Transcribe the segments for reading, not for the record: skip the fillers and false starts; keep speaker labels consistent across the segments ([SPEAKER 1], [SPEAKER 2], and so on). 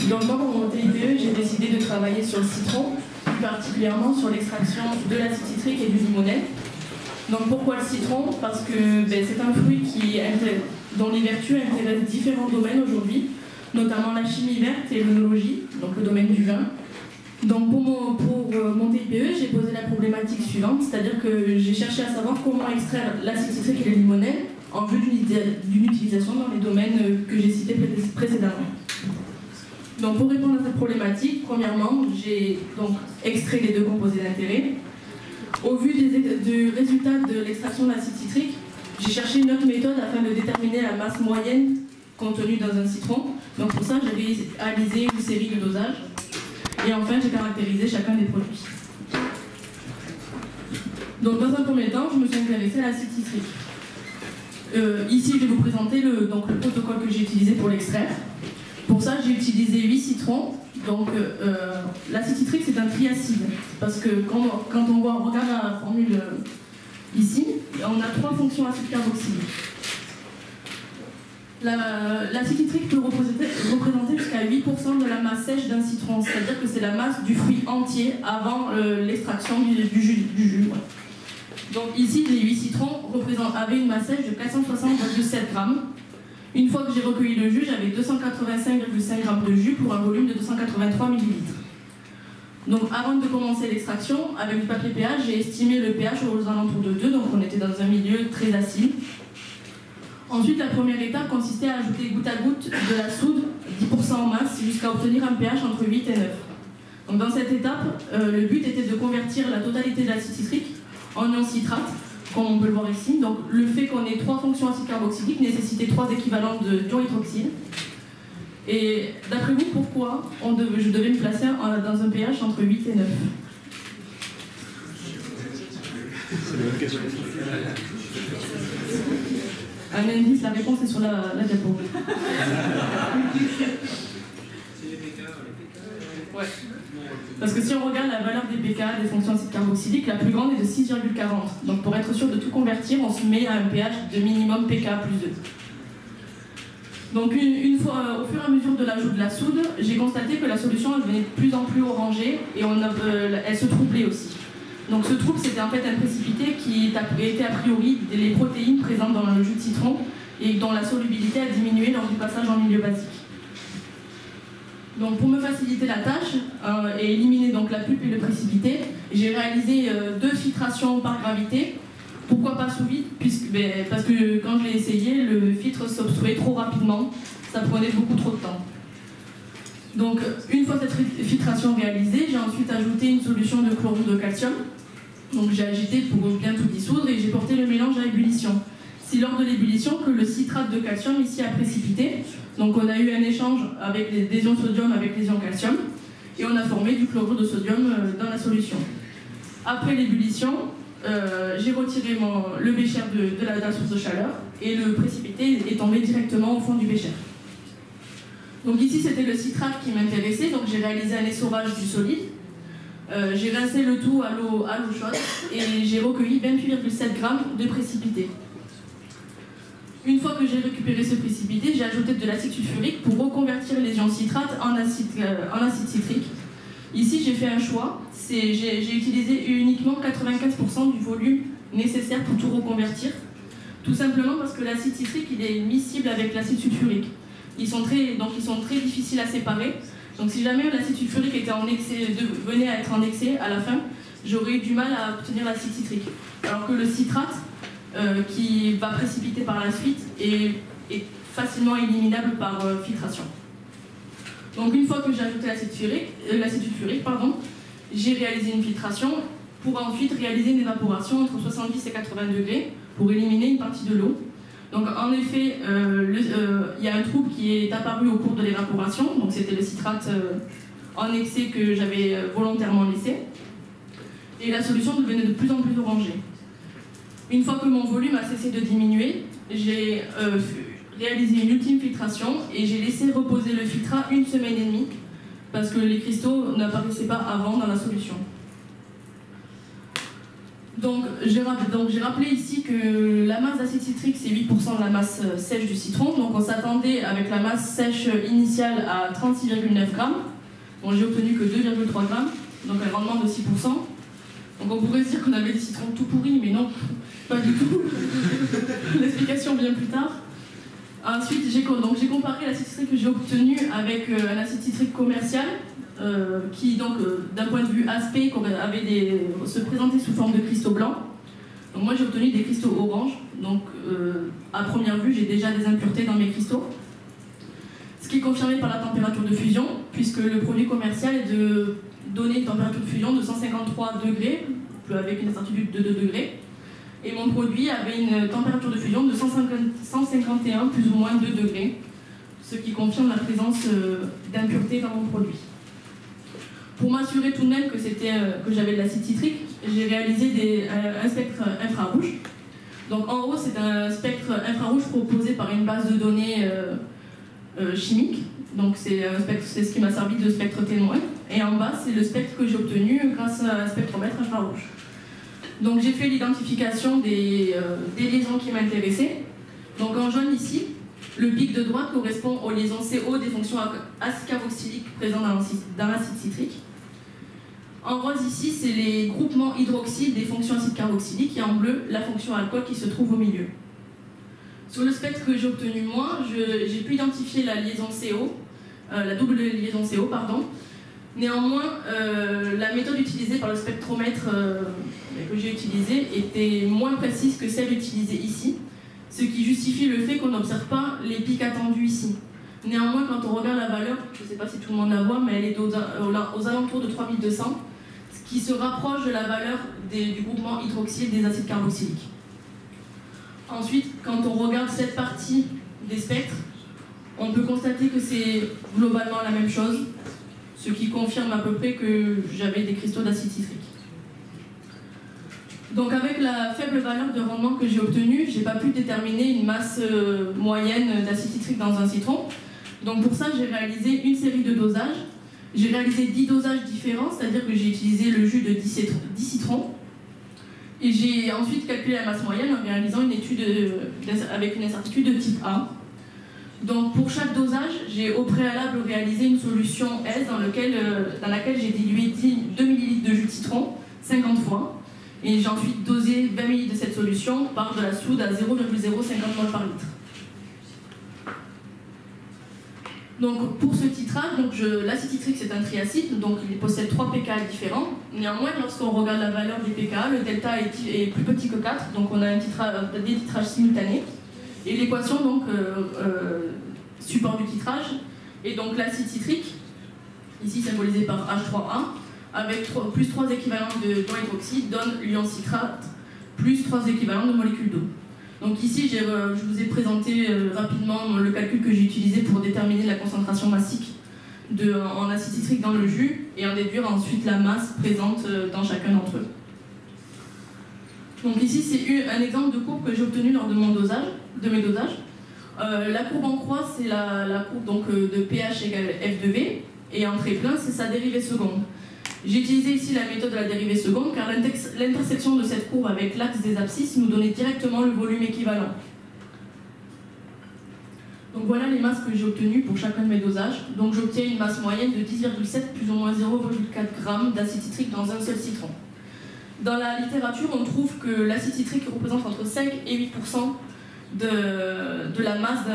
[SPEAKER 1] Donc moi, pour mon TIPE, j'ai décidé de travailler sur le citron, plus particulièrement sur l'extraction de l'acide citrique et du limonène. Donc pourquoi le citron? Parce que c'est un fruit dont les vertus intéressent différents domaines aujourd'hui, notamment la chimie verte et l'œnologie, donc le domaine du vin. Donc pour mon TIPE, j'ai posé la problématique suivante, c'est-à-dire que j'ai cherché à savoir comment extraire l'acide citrique et le limonène en vue d'une utilisation dans les domaines que j'ai cités précédemment. Donc pour répondre à cette problématique, premièrement, j'ai donc extrait les deux composés d'intérêt. Au vu du résultat de l'extraction de l'acide citrique, j'ai cherché une autre méthode afin de déterminer la masse moyenne contenue dans un citron. Donc pour ça, j'ai réalisé une série de dosages. Et enfin, j'ai caractérisé chacun des produits. Donc dans un premier temps, je me suis intéressée à l'acide citrique. Ici, je vais vous présenter le protocole que j'ai utilisé pour l'extraire. Pour ça, j'ai utilisé 8 citrons. Donc l'acide citrique, c'est un triacide. Parce que quand on regarde la formule ici, on a 3 fonctions acide carboxylique. L'acide citrique peut représenter jusqu'à 8% de la masse sèche d'un citron, c'est-à-dire que c'est la masse du fruit entier avant l'extraction du jus. Ouais. Donc ici, les 8 citrons avaient une masse sèche de 460,7 grammes. Une fois que j'ai recueilli le jus, j'avais 285,5 grammes de jus pour un volume de 283 millilitres. Donc avant de commencer l'extraction, avec du papier pH, j'ai estimé le pH aux alentours de 2, donc on était dans un milieu très acide. Ensuite, la première étape consistait à ajouter goutte à goutte de la soude, 10% en masse, jusqu'à obtenir un pH entre 8 et 9. Donc dans cette étape, le but était de convertir la totalité de l'acide citrique en ion citrate, comme on peut le voir ici. Donc le fait qu'on ait 3 fonctions acide carboxylique nécessitait 3 équivalents d'ion hydroxyle. Et d'après vous, pourquoi je devais me placer dans un pH entre 8 et 9?
[SPEAKER 2] C'est la bonne question.
[SPEAKER 1] Un indice, la réponse est sur la diapo.
[SPEAKER 3] C'est les pK.
[SPEAKER 1] Ouais. Parce que si on regarde la valeur des pK, des fonctions acide carboxylique, la plus grande est de 6,40. Donc pour être sûr de tout convertir, on se met à un pH de minimum pK plus 2. Donc une fois, au fur et à mesure de l'ajout de la soude, j'ai constaté que la solution elle devenait de plus en plus orangée et elle se troublait aussi. Donc ce trouble, c'était en fait un précipité qui était a priori les protéines présentes dans le jus de citron et dont la solubilité a diminué lors du passage en milieu basique. Donc pour me faciliter la tâche et éliminer donc la pulpe et le précipité, j'ai réalisé 2 filtrations par gravité. Pourquoi pas sous vide? Parce que quand je l'ai essayé, le filtre s'obstruait trop rapidement, ça prenait beaucoup trop de temps. Donc une fois cette filtration réalisée, j'ai ensuite ajouté une solution de chlorure de calcium. Donc j'ai agité pour bien tout dissoudre et j'ai porté le mélange à ébullition. C'est lors de l'ébullition que le citrate de calcium ici a précipité. Donc on a eu un échange avec des ions sodium avec les ions calcium et on a formé du chlorure de sodium dans la solution. Après l'ébullition, j'ai retiré le bécher de la source de chaleur et le précipité est tombé directement au fond du bécher. Donc ici c'était le citrate qui m'intéressait, donc j'ai réalisé un essorage du solide. J'ai rincé le tout à l'eau chaude et j'ai recueilli 28,7 grammes de précipité. Une fois que j'ai récupéré ce précipité, j'ai ajouté de l'acide sulfurique pour reconvertir les ions citrate en acide citrique. Ici j'ai fait un choix, j'ai utilisé uniquement 95% du volume nécessaire pour tout reconvertir. Tout simplement parce que l'acide citrique il est miscible avec l'acide sulfurique. Ils sont très difficiles à séparer. Donc si jamais l'acide sulfurique venait à être en excès à la fin, j'aurais eu du mal à obtenir l'acide citrique. Alors que le citrate, qui va précipiter par la suite, est facilement éliminable par filtration. Donc une fois que j'ai ajouté l'acide sulfurique, j'ai réalisé une filtration pour ensuite réaliser une évaporation entre 70 et 80 degrés pour éliminer une partie de l'eau. Donc en effet, il y a un trouble qui est apparu au cours de l'évaporation, donc c'était le citrate en excès que j'avais volontairement laissé, et la solution devenait de plus en plus orangée. Une fois que mon volume a cessé de diminuer, j'ai réalisé une ultime filtration et j'ai laissé reposer le filtrat 1 semaine et demie parce que les cristaux n'apparaissaient pas avant dans la solution. Donc j'ai rappelé ici que la masse d'acide citrique c'est 8% de la masse sèche du citron. Donc on s'attendait avec la masse sèche initiale à 36,9 grammes. Bon, j'ai obtenu que 2,3 grammes, donc un rendement de 6%. Donc on pourrait se dire qu'on avait des citrons tout pourris, mais non, pas du tout. L'explication vient plus tard. Ensuite, j'ai comparé l'acide citrique que j'ai obtenu avec un acide citrique commercial qui, donc, d'un point de vue aspect, se présentait sous forme de cristaux blancs. Donc moi, j'ai obtenu des cristaux orange. Donc, à première vue, j'ai déjà des impuretés dans mes cristaux. Ce qui est confirmé par la température de fusion, puisque le produit commercial est de donner une température de fusion de 153 degrés, avec une incertitude de 2 degrés. Et mon produit avait une température de fusion de 151 plus ou moins 2 degrés, ce qui confirme la présence d'impuretés dans mon produit. Pour m'assurer tout de même que j'avais de l'acide citrique, j'ai réalisé un spectre infrarouge. Donc en haut, c'est un spectre infrarouge proposé par une base de données chimique. Donc c'est ce qui m'a servi de spectre témoin. Et en bas, c'est le spectre que j'ai obtenu grâce à un spectromètre infrarouge. Donc j'ai fait l'identification des liaisons qui m'intéressaient. Donc en jaune ici, le pic de droite correspond aux liaisons CO des fonctions acide carboxylique présentes dans l'acide citrique. En rose ici, c'est les groupements hydroxyles des fonctions acide carboxylique et en bleu, la fonction alcool qui se trouve au milieu. Sur le spectre que j'ai obtenu moi, j'ai pu identifier la liaison CO, la double liaison CO, pardon. Néanmoins, la méthode utilisée par le spectromètre que j'ai utilisé était moins précise que celle utilisée ici, ce qui justifie le fait qu'on n'observe pas les pics attendus ici. Néanmoins, quand on regarde la valeur, je ne sais pas si tout le monde la voit, mais elle est aux alentours de 3200, ce qui se rapproche de la valeur du groupement hydroxyle des acides carboxyliques. Ensuite, quand on regarde cette partie des spectres, on peut constater que c'est globalement la même chose, ce qui confirme à peu près que j'avais des cristaux d'acide citrique. Donc avec la faible valeur de rendement que j'ai obtenue, je n'ai pas pu déterminer une masse moyenne d'acide citrique dans un citron. Donc pour ça, j'ai réalisé une série de dosages. J'ai réalisé 10 dosages différents, c'est-à-dire que j'ai utilisé le jus de 10 citrons. Et j'ai ensuite calculé la masse moyenne en réalisant une étude avec une incertitude de type A. Donc pour chaque dosage, j'ai au préalable réalisé une solution S dans laquelle j'ai dilué 2 ml de jus de citron 50 fois. Et j'ai ensuite dosé 20 ml de cette solution par de la soude à 0,050 mol par litre. Donc pour ce titrage, l'acide citrique c'est un triacide, donc il possède 3 pKa différents. Néanmoins, lorsqu'on regarde la valeur des pKa, le delta est plus petit que 4, donc on a des titrages simultanés. Et l'équation support du titrage est donc l'acide citrique, ici symbolisé par H3A, avec plus 3 équivalents d'ion hydroxyde donne l'ion citrate, plus 3 équivalents de molécules d'eau. Donc ici, je vous ai présenté rapidement le calcul que j'ai utilisé pour déterminer la concentration massique en acide citrique dans le jus et en déduire ensuite la masse présente dans chacun d'entre eux. Donc ici, c'est un exemple de courbe que j'ai obtenue lors de mes dosages. La courbe en croix, c'est la courbe donc, de pH égale F de V, et en trait plein, c'est sa dérivée seconde. J'ai utilisé ici la méthode de la dérivée seconde car l'intersection de cette courbe avec l'axe des abscisses nous donnait directement le volume équivalent. Donc voilà les masses que j'ai obtenues pour chacun de mes dosages. Donc j'obtiens une masse moyenne de 10,7 plus ou moins 0,4 g d'acide citrique dans un seul citron. Dans la littérature, on trouve que l'acide citrique représente entre 5 et 8% de la masse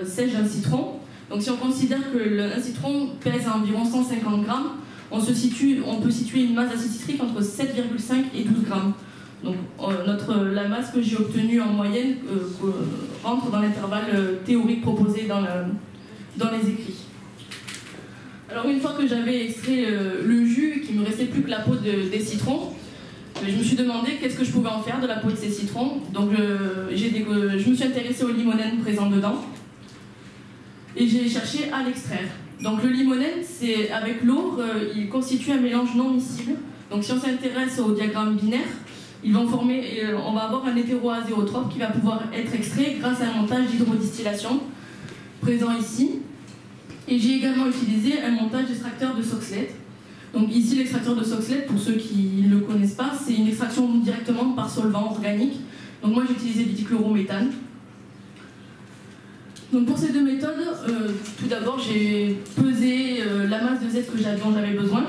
[SPEAKER 1] sèche d'un citron. Donc si on considère qu'un citron pèse à environ 150 grammes, on peut situer une masse d'acide citrique entre 7,5 et 12 grammes. Donc la masse que j'ai obtenue en moyenne rentre dans l'intervalle théorique proposé dans les écrits. Alors une fois que j'avais extrait le jus, qu'il ne me restait plus que la peau des citrons, je me suis demandé qu'est-ce que je pouvais en faire de la peau de ces citrons. Donc je me suis intéressée au limonène présent dedans et j'ai cherché à l'extraire. Donc le limonène, avec l'eau, il constitue un mélange non miscible. Donc si on s'intéresse au diagramme binaire, on va avoir un hétéroazéotrope qui va pouvoir être extrait grâce à un montage d'hydrodistillation présent ici. Et j'ai également utilisé un montage d'extracteur de Soxhlet. Donc ici l'extracteur de Soxhlet, pour ceux qui ne le connaissent pas, c'est une extraction directement par solvant organique. Donc moi j'ai utilisé du dichlorométhane. Donc pour ces deux méthodes, tout d'abord j'ai pesé la masse de zeste dont j'avais besoin.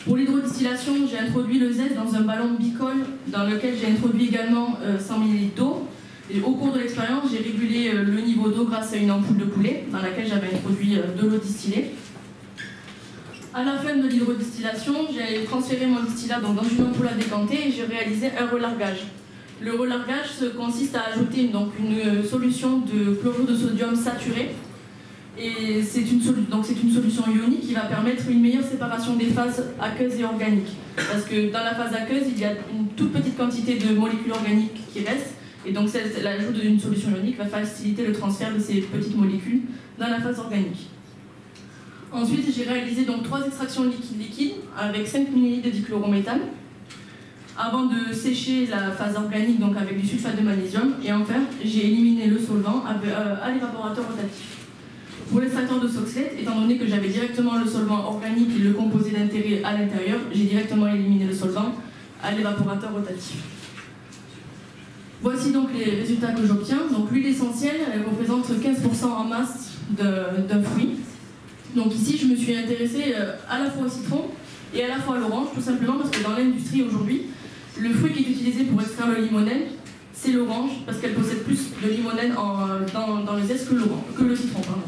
[SPEAKER 1] Pour l'hydrodistillation, j'ai introduit le zeste dans un ballon bicole dans lequel j'ai introduit également 100 ml d'eau. Et au cours de l'expérience, j'ai régulé le niveau d'eau grâce à une ampoule de poulet dans laquelle j'avais introduit de l'eau distillée. À la fin de l'hydrodistillation, j'ai transféré mon distillat dans une ampoule à décanter et j'ai réalisé un relargage. Le relargage consiste à ajouter une solution de chlorure de sodium saturé. Et c'est une solution ionique qui va permettre une meilleure séparation des phases aqueuses et organiques. Parce que dans la phase aqueuse, il y a une toute petite quantité de molécules organiques qui restent. Et donc l'ajout d'une solution ionique va faciliter le transfert de ces petites molécules dans la phase organique. Ensuite, j'ai réalisé donc 3 extractions liquides avec 5 ml de dichlorométhane avant de sécher la phase organique donc avec du sulfate de magnésium. Et enfin, j'ai éliminé le solvant à l'évaporateur rotatif. Pour l'extracteur de Soxhlet, étant donné que j'avais directement le solvant organique et le composé d'intérêt à l'intérieur, j'ai directement éliminé le solvant à l'évaporateur rotatif. Voici donc les résultats que j'obtiens. Donc l'huile essentielle, elle représente 15% en masse d'un fruit. Donc ici, je me suis intéressée à la fois au citron et à la fois à l'orange, tout simplement parce que dans l'industrie aujourd'hui, le fruit qui est utilisé pour extraire le limonène, c'est l'orange, parce qu'elle possède plus de limonène dans le zeste que le citron. Pardon.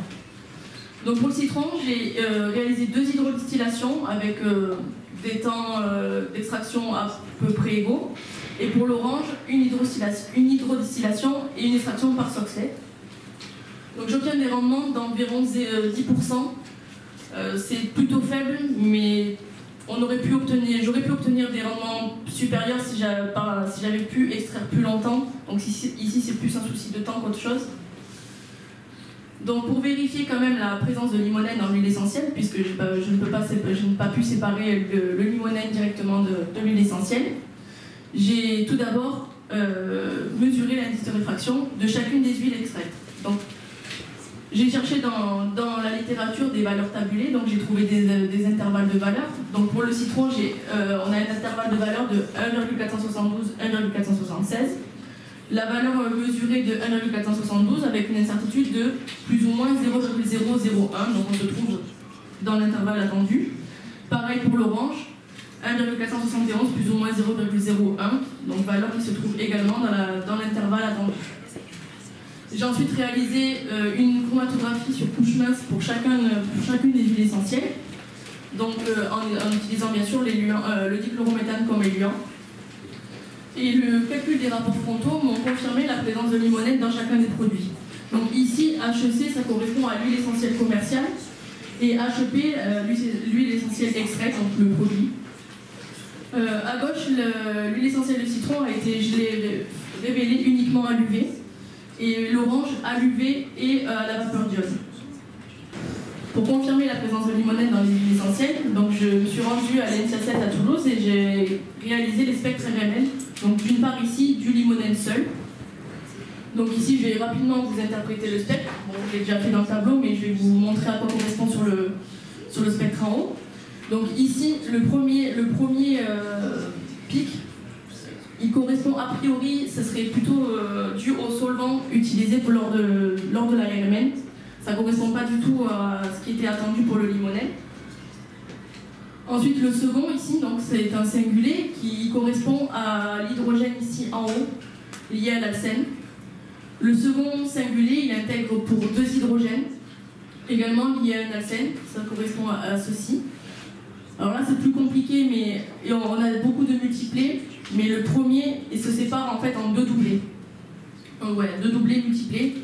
[SPEAKER 1] Donc pour le citron, j'ai réalisé 2 hydrodistillations avec des temps d'extraction à peu près égaux. Et pour l'orange, une hydrodistillation et une extraction par Soxhlet. Donc j'obtiens des rendements d'environ 10%. C'est plutôt faible, mais j'aurais pu obtenir des rendements supérieurs si j'avais pu extraire plus longtemps. Donc ici c'est plus un souci de temps qu'autre chose. Donc pour vérifier quand même la présence de limonène dans l'huile essentielle, puisque je n'ai pas pu séparer le limonène directement de l'huile essentielle, j'ai tout d'abord mesuré l'indice de réfraction de chacune des huiles extraites. Donc j'ai cherché dans la littérature des valeurs tabulées, donc j'ai trouvé des intervalles de valeurs. Donc pour le citron, on a un intervalle de valeur de 1,472, 1,476. La valeur mesurée de 1,472 avec une incertitude de plus ou moins 0,001, donc on se trouve dans l'intervalle attendu. Pareil pour l'orange, 1,471 plus ou moins 0,01, donc valeur qui se trouve également dans l'intervalle attendu. J'ai ensuite réalisé une chromatographie sur couche mince pour chacune des huiles essentielles, donc en utilisant bien sûr le dichlorométhane comme éluant. Et le calcul des rapports frontaux m'ont confirmé la présence de limonène dans chacun des produits. Donc ici, HEC, ça correspond à l'huile essentielle commerciale, et HEP, l'huile essentielle extraite, donc le produit. À gauche, l'huile essentielle de citron a été révélée uniquement à l'UV, et l'orange à l'UV et à la vapeur d'iode. Pour confirmer la présence de limonène dans les huiles essentielles, donc je me suis rendue à l'ENSIA 7 à Toulouse et j'ai réalisé les spectres RMN. Donc d'une part ici, du limonène seul. Donc ici, je vais rapidement vous interpréter le spectre. Bon, je l'ai déjà fait dans le tableau, mais je vais vous montrer à quoi correspond sur le spectre en haut. Donc ici, le premier pic, il correspond a priori, ce serait plutôt dû au solvant utilisé lors de la RMN. Ça ne correspond pas du tout à ce qui était attendu pour le limonène. Ensuite, le second ici, donc c'est un singulier qui correspond à l'hydrogène ici en haut, lié à l'alcène. Le second singulier, il intègre pour 2 hydrogènes, également liés à un alcène, ça correspond à ceci. Alors là, c'est plus compliqué, mais on a beaucoup de multiplés, mais le premier, il se sépare en fait en 2 doublés. Donc ouais, 2 doublés multiplés.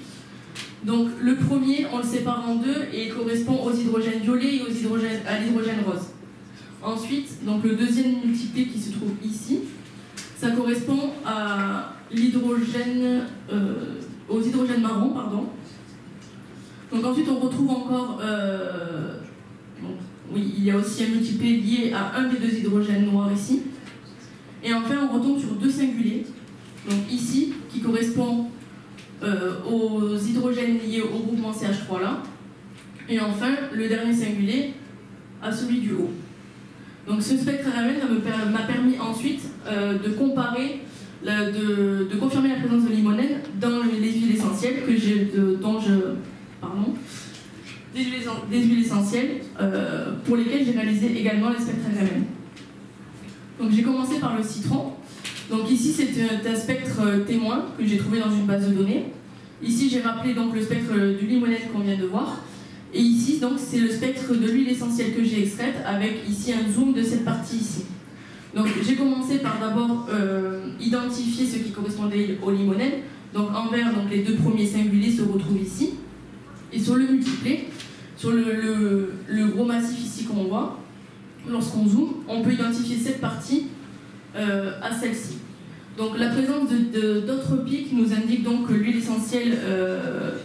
[SPEAKER 1] Donc le premier, on le sépare en 2 et il correspond aux hydrogènes violets et à l'hydrogène rose. Ensuite, donc le deuxième multiplé qui se trouve ici, ça correspond à aux hydrogènes marrons, pardon. Donc ensuite, on retrouve encore, oui, il y a aussi un multiplé lié à un des 2 hydrogènes noirs ici. Et enfin, on retombe sur 2 singuliers. Donc ici, qui correspond aux hydrogènes liés au groupement CH3 là. Et enfin, le dernier singulier à celui du haut. Donc ce spectre RMN m'a permis ensuite de comparer de confirmer la présence de limonène dans les huiles essentielles que des huiles essentielles pour lesquelles j'ai réalisé également les spectres RMN. Donc j'ai commencé par le citron. Donc ici c'est un spectre témoin que j'ai trouvé dans une base de données. Ici j'ai rappelé donc le spectre du limonène qu'on vient de voir. Et ici donc c'est le spectre de l'huile essentielle que j'ai extraite avec ici un zoom de cette partie ici. Donc j'ai commencé par d'abord identifier ce qui correspondait au limonène. Donc en vert, donc, les deux premiers singuliers se retrouvent ici. Et sur le multiplé, sur le gros massif ici qu'on voit, lorsqu'on zoome, on peut identifier cette partie à celle-ci. Donc la présence d'autres pics nous indique donc que l'huile essentielle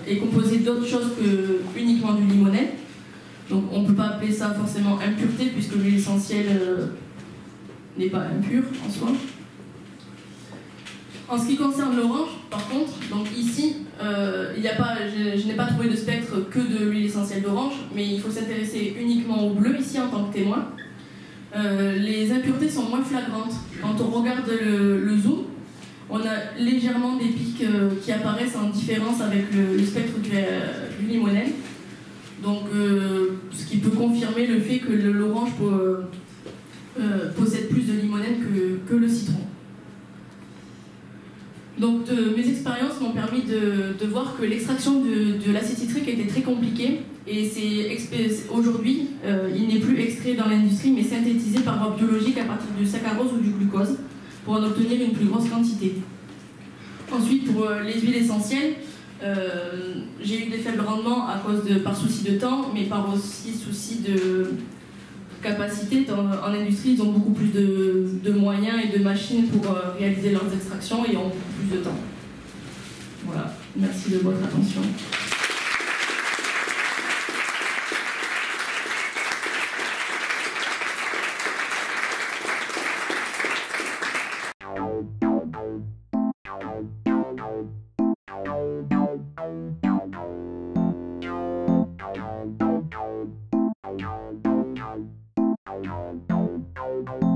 [SPEAKER 1] est composée d'autres choses que uniquement du limonène. Donc on ne peut pas appeler ça forcément impureté puisque l'huile essentielle n'est pas impure en soi. En ce qui concerne l'orange, par contre, donc ici, je n'ai pas trouvé de spectre que de l'huile essentielle d'orange, mais il faut s'intéresser uniquement au bleu ici en tant que témoin. Les impuretés sont moins flagrantes. Quand on regarde le zoom, on a légèrement des pics qui apparaissent en différence avec le spectre du limonène. Donc, ce qui peut confirmer le fait que l'orange possède plus de limonène que le citron. Donc mes expériences m'ont permis de voir que l'extraction de l'acide citrique était très compliquée et aujourd'hui il n'est plus extrait dans l'industrie mais synthétisé par voie biologique à partir du saccharose ou du glucose pour en obtenir une plus grosse quantité. Ensuite pour les huiles essentielles, j'ai eu des faibles rendements par souci de temps mais par aussi souci de capacité. En industrie, ils ont beaucoup plus de moyens et de machines pour réaliser leurs extractions et ont beaucoup plus de temps. Voilà, merci de votre attention.
[SPEAKER 4] Bye.